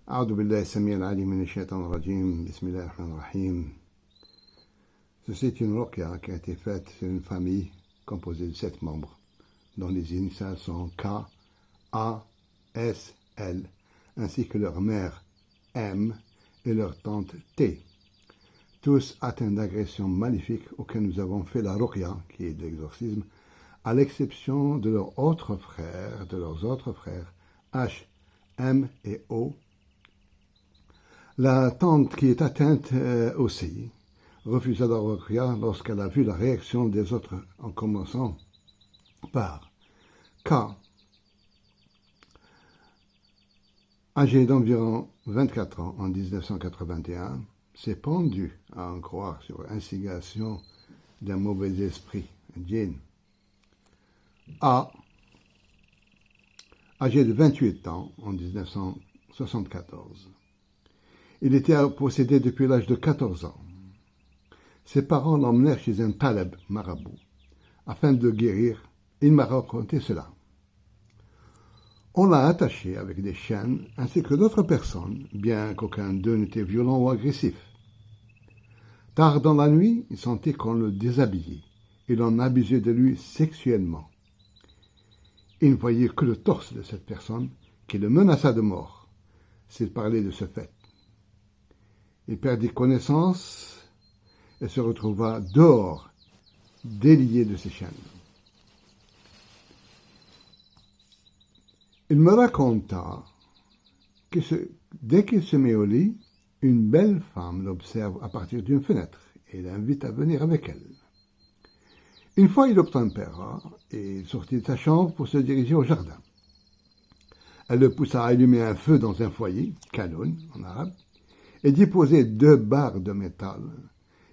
أعوذ بالله السميع العليم من الشيطان الرجيم. بسم الله الرحمن الرحيم. Ceci est une ruqya qui a été faite sur une famille composée de 7 membres, dont les initiales sont K, A, S, L, ainsi que leur mère M et leur tante T, tous atteints d'agressions maléfiques auxquelles nous avons fait la ruqya, qui est de l'exorcisme, à l'exception de leurs autres frères, H, M et O. La tante qui est atteinte aussi refusa la ruqya lorsqu'elle a vu la réaction des autres, en commençant par K, âgé d'environ 24 ans en 1981, s'est pendu, à en croire, sur instigation d'un mauvais esprit, un djinn. A, âgé de 28 ans en 1974. Il était possédé depuis l'âge de 14 ans. Ses parents l'emmenèrent chez un taleb, marabout, afin de le guérir. Il m'a raconté cela. On l'a attaché avec des chaînes, ainsi que d'autres personnes, bien qu'aucun d'eux n'était violent ou agressif. Tard dans la nuit, il sentait qu'on le déshabillait et l'on abusait de lui sexuellement. Il ne voyait que le torse de cette personne qui le menaça de mort s'il parlait de ce fait. Il perdit connaissance et se retrouva dehors, délié de ses chaînes. Il me raconta que dès qu'il se met au lit, une belle femme l'observe à partir d'une fenêtre et l'invite à venir avec elle. Une fois, il obtempéra et sortit de sa chambre pour se diriger au jardin. Elle le poussa à allumer un feu dans un foyer, kaloun en arabe, et d'y poser 2 barres de métal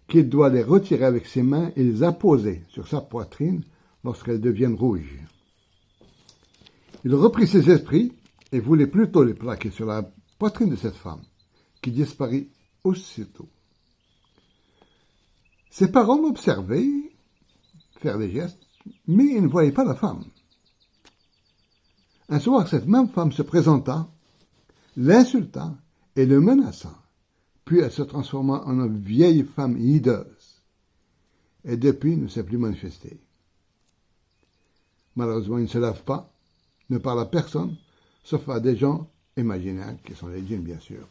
qu'il doit les retirer avec ses mains et les apposer sur sa poitrine lorsqu'elles deviennent rouges. Il reprit ses esprits et voulait plutôt les plaquer sur la poitrine de cette femme, qui disparut aussitôt. Ses parents l'observaient faire des gestes, mais ils ne voyaient pas la femme. Un soir, cette même femme se présenta, l'insulta et le menaça. Puis elle se transforma en une vieille femme hideuse, et depuis ne s'est plus manifestée. Malheureusement, il ne se lave pas, ne parle à personne, sauf à des gens imaginaires, qui sont les djinns, bien sûr.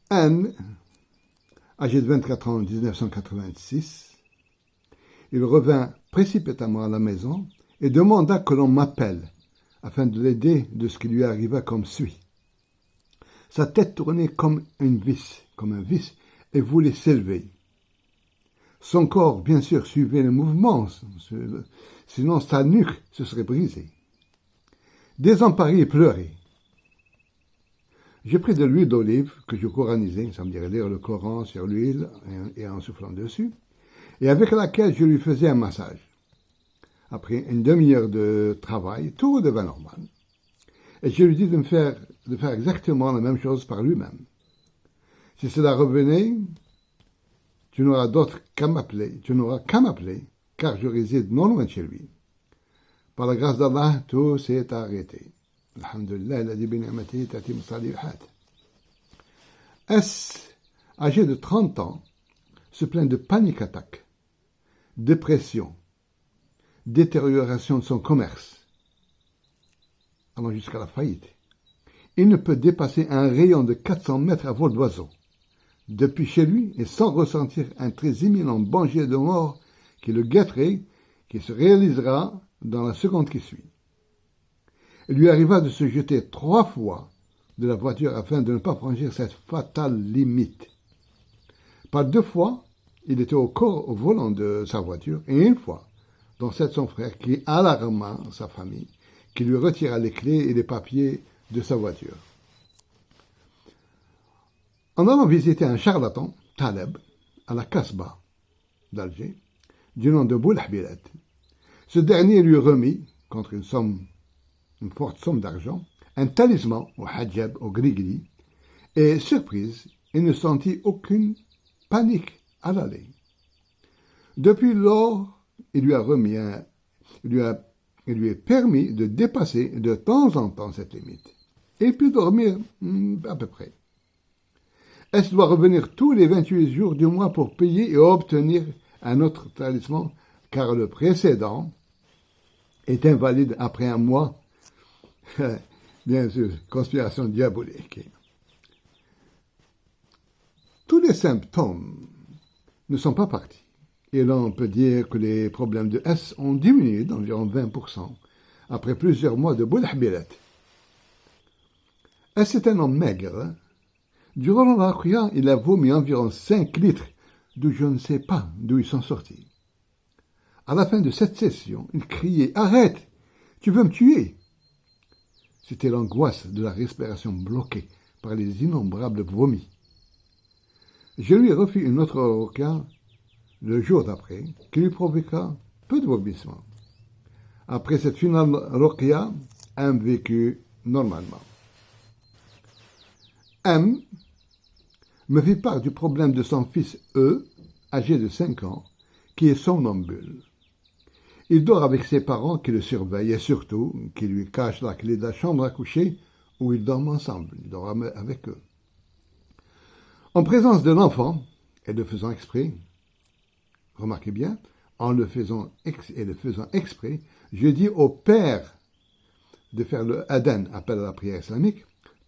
N, âgé de 24 ans en 1986, il revint précipitamment à la maison et demanda que l'on m'appelle, afin de l'aider de ce qui lui arriva comme suit. Sa tête tournait comme un vis, et voulait s'élever. Son corps, bien sûr, suivait le mouvement, sinon sa nuque se serait brisée. Désemparé et pleuré. J'ai pris de l'huile d'olive que je coranisais, ça me dirait lire le Coran sur l'huile et en soufflant dessus, et avec laquelle je lui faisais un massage. Après une demi-heure de travail, tout redevint normal. Et je lui dis de faire exactement la même chose par lui-même. Si cela revenait, tu n'auras qu'à m'appeler, car je réside non loin de chez lui. Par la grâce d'Allah, tout s'est arrêté. Alhamdulillah, alladhi bi ni'matihi tatimmu salihat. S, âgé de 30 ans, se plaint de panic attack, dépression, détérioration de son commerce, allant jusqu'à la faillite. Il ne peut dépasser un rayon de 400 mètres à vol d'oiseau, depuis chez lui et sans ressentir un très imminent danger de mort qui le guetterait, qui se réalisera dans la seconde qui suit. Il lui arriva de se jeter 3 fois de la voiture afin de ne pas franchir cette fatale limite. Par 2 fois, il était au volant de sa voiture, et une fois, dont c'est son frère qui alarma sa famille, qui lui retira les clés et les papiers de sa voiture. En allant visiter un charlatan, Taleb, à la Casbah d'Alger, du nom de Boulahbilat, ce dernier lui remit, contre une forte somme d'argent, un talisman, au hajjab, au gris-gris, et, surprise, il ne sentit aucune panique à l'aller. Depuis lors, il lui a et lui est permis de dépasser de temps en temps cette limite. Et puis dormir à peu près. Elle doit revenir tous les 28 jours du mois pour payer et obtenir un autre talisman, car le précédent est invalide après un mois. Bien sûr, conspiration diabolique. Tous les symptômes ne sont pas partis. Et là, on peut dire que les problèmes de S ont diminué d'environ 20% après plusieurs mois de boulahbilat. S est un homme maigre. Durant la ruqya, il a vomi environ 5 litres, d'où je ne sais pas d'où ils sont sortis. À la fin de cette session, il criait « Arrête, tu veux me tuer !» C'était l'angoisse de la respiration bloquée par les innombrables vomis. Je lui ai refait une autre ruqya le jour d'après, qui lui provoqua peu de vomissements. Après cette finale ruqya, M vécut normalement. M me fit part du problème de son fils E, âgé de 5 ans, qui est somnambule. Il dort avec ses parents qui le surveillent et surtout qui lui cachent la clé de la chambre à coucher où ils dorment ensemble. Il dort avec eux. En présence de l'enfant, et le faisant exprès, remarquez bien, en le faisant exprès, je dis au père de faire le adhan, appel à la prière islamique,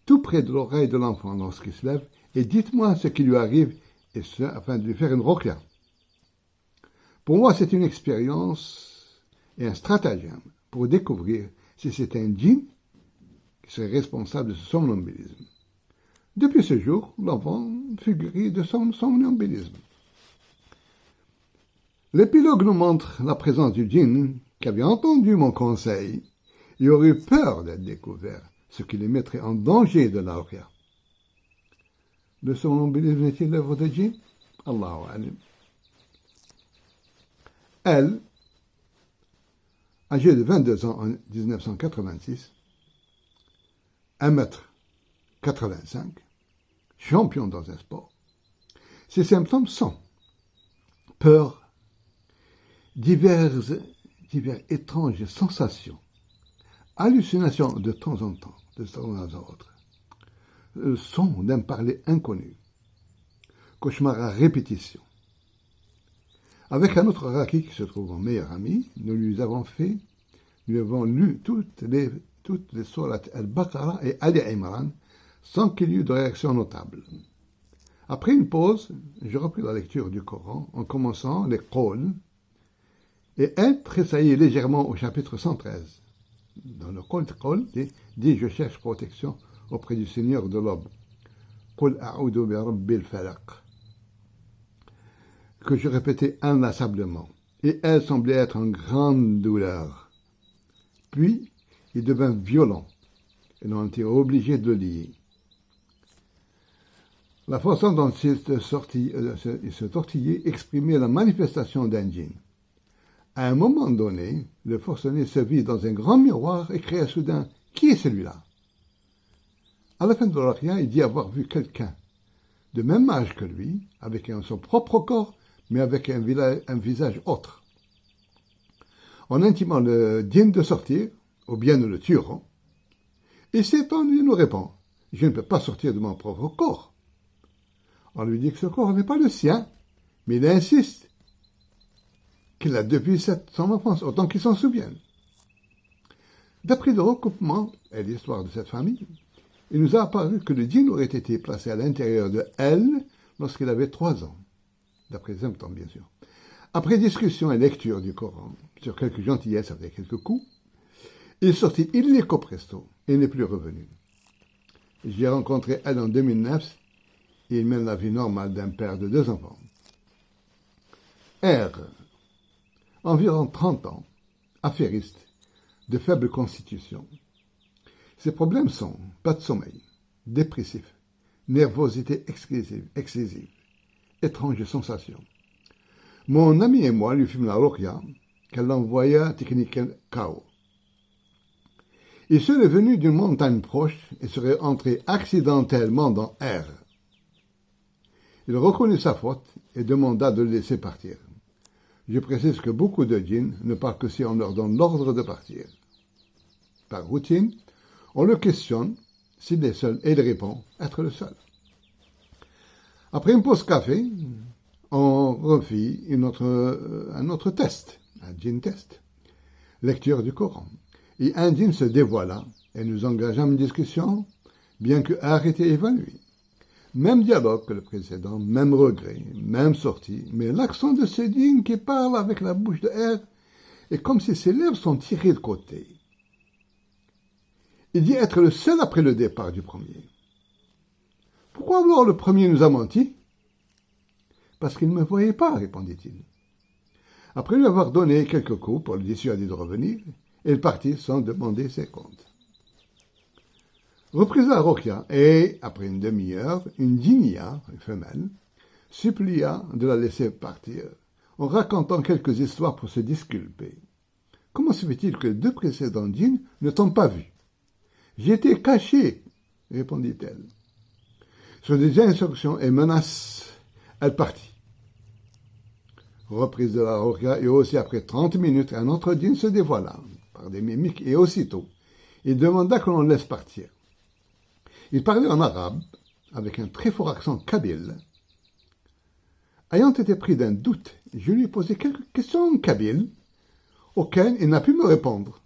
tout près de l'oreille de l'enfant lorsqu'il se lève, et dites-moi ce qui lui arrive, et ce, afin de lui faire une ruqya. Pour moi, c'est une expérience et un stratagème pour découvrir si c'est un djinn qui serait responsable de ce somnambulisme. Depuis ce jour, l'enfant fut guéri de son somnambulisme. L'épilogue nous montre la présence du djinn qui avait entendu mon conseil et aurait eu peur d'être découvert, ce qui les mettrait en danger de la ruqya. Le somnambulisme est-il l'œuvre de djinn? Allahu alim. Elle, âgée de 22 ans en 1986, 1,85 m, champion dans un sport. Ses symptômes sont peur, diverses étranges sensations, hallucinations de temps en temps, de temps à autre, son d'un parler inconnu, cauchemar à répétition. Avec un autre raki qui se trouve en meilleur ami, nous avons lu toutes les sourates Al-Baqarah et Ali Imran sans qu'il y eût de réaction notable. Après une pause, je repris la lecture du Coran en commençant les Qawls et elle tressaillit légèrement au chapitre 113. Dans le Qawl dit « Je cherche protection auprès du Seigneur de l'aube » Qul a'udhu bi rabbil falaq, que je répétais inlassablement, et elle semblait être en grande douleur. Puis, il devint violent, et l'on était obligé de le lier. La façon dont il se tortillait exprimait la manifestation d'un djinn. À un moment donné, le forcené se vit dans un grand miroir et cria soudain « Qui est celui-là » À la fin de la ruqya, il dit avoir vu quelqu'un de même âge que lui, avec son propre corps, mais avec un visage autre. En intimant le djinn de sortir, ou bien nous le tuerons, et s'étonne, il nous répond « Je ne peux pas sortir de mon propre corps ». On lui dit que ce corps n'est pas le sien, mais il insiste qu'il l'a depuis son enfance, autant qu'il s'en souvienne. D'après le recoupement et l'histoire de cette famille, il nous a apparu que le djinn aurait été placé à l'intérieur de elle lorsqu'il avait 3 ans, d'après les symptômes bien sûr. Après discussion et lecture du Coran, sur quelques gentillesses avec quelques coups, il sortit illico presto et n'est plus revenu. J'ai rencontré elle en 2009 et il mène la vie normale d'un père de 2 enfants. R, environ 30 ans, affairiste, de faible constitution. Ses problèmes sont pas de sommeil, dépressif, nervosité excessive, étranges sensations. Mon ami et moi lui fîmes la ruqya qu'elle envoya technique KO. Il serait venu d'une montagne proche et serait entré accidentellement dans R. Il reconnut sa faute et demanda de le laisser partir. Je précise que beaucoup de djinns ne parlent que si on leur donne l'ordre de partir. Par routine, on le questionne s'il est seul et il répond être le seul. Après une pause café, on refit un autre test, un djinn test, lecture du Coran. Et un djinn se dévoila et nous engageâmes une discussion, bien que arrêté et évanoui. Même dialogue que le précédent, même regret, même sortie, mais l'accent de ce djinn qui parle avec la bouche de R est comme si ses lèvres sont tirées de côté. Il dit être le seul après le départ du premier. Pourquoi alors le premier nous a menti? Parce qu'il ne me voyait pas, répondit-il. Après lui avoir donné quelques coups pour le dissuader de revenir, il partit sans demander ses comptes. Reprise la Rokia, et, après une demi-heure, une djinnia, une femelle, supplia de la laisser partir, en racontant quelques histoires pour se disculper. Comment se fait-il que les deux précédents djinns ne t'ont pas vu? J'étais caché, répondit-elle. Sur des instructions et menaces, elle partit. Reprise de la Rokia, et aussi après 30 minutes, un autre djinn se dévoila, par des mimiques, et aussitôt, il demanda que l'on laisse partir. Il parlait en arabe, avec un très fort accent kabyle. Ayant été pris d'un doute, je lui ai posé quelques questions en kabyle, auxquelles il n'a pu me répondre.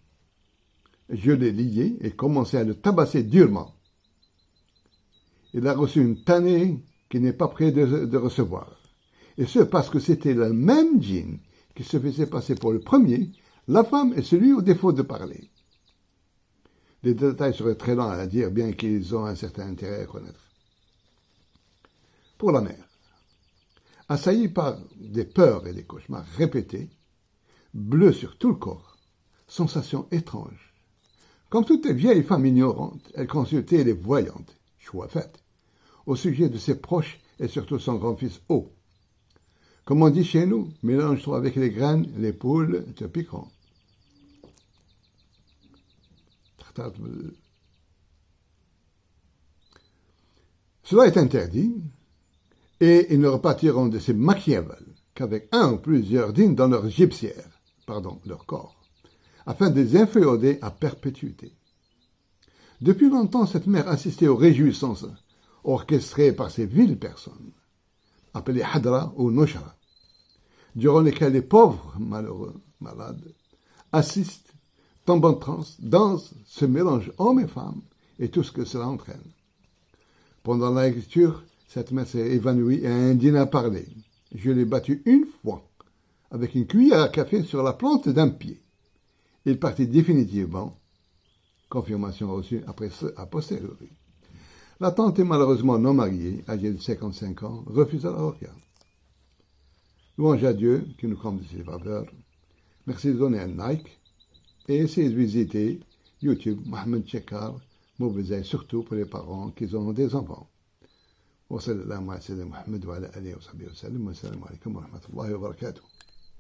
Je l'ai lié et commencé à le tabasser durement. Il a reçu une tannée qu'il n'est pas prêt de recevoir. Et ce parce que c'était le même djinn qui se faisait passer pour le premier, la femme et celui au défaut de parler. Les détails seraient très longs à dire, bien qu'ils ont un certain intérêt à connaître. Pour la mère, assaillie par des peurs et des cauchemars répétés, bleu sur tout le corps, sensation étrange. Comme toutes les vieilles femmes ignorantes, elle consultait les voyantes, choix fait, au sujet de ses proches et surtout son grand-fils O. Comme on dit chez nous, mélange-toi avec les graines, les poules te piqueront. Cela est interdit, et ils ne repartiront de ces Machiavel qu'avec un ou plusieurs djinns dans leur leur corps, afin de les inféoder à perpétuité. Depuis longtemps, cette mère assistait aux réjouissances orchestrées par ces viles personnes, appelées Hadra ou Noshara, durant lesquelles les pauvres, malheureux, malades, assistent, tombent en transe, dansent, se mélangent hommes et femmes, et tout ce que cela entraîne. Pendant la lecture, cette mère s'est évanouie et un djinn a parlé. Je l'ai battu une fois, avec une cuillère à café sur la plante d'un pied. Il partit définitivement, confirmation reçue a posteriori. La tante est malheureusement non mariée, âgée de 55 ans, refusa la Rokia. Louange à Dieu qui nous comble de ses faveurs. Merci de donner un like et essayez de visiter YouTube Mohamed Chekar, Moubezaï, surtout pour les parents qui ont des enfants. وصلى الله على سيدنا محمد وعلى آله وصحبه وسلم والسلام عليكم ورحمة الله وبركاته.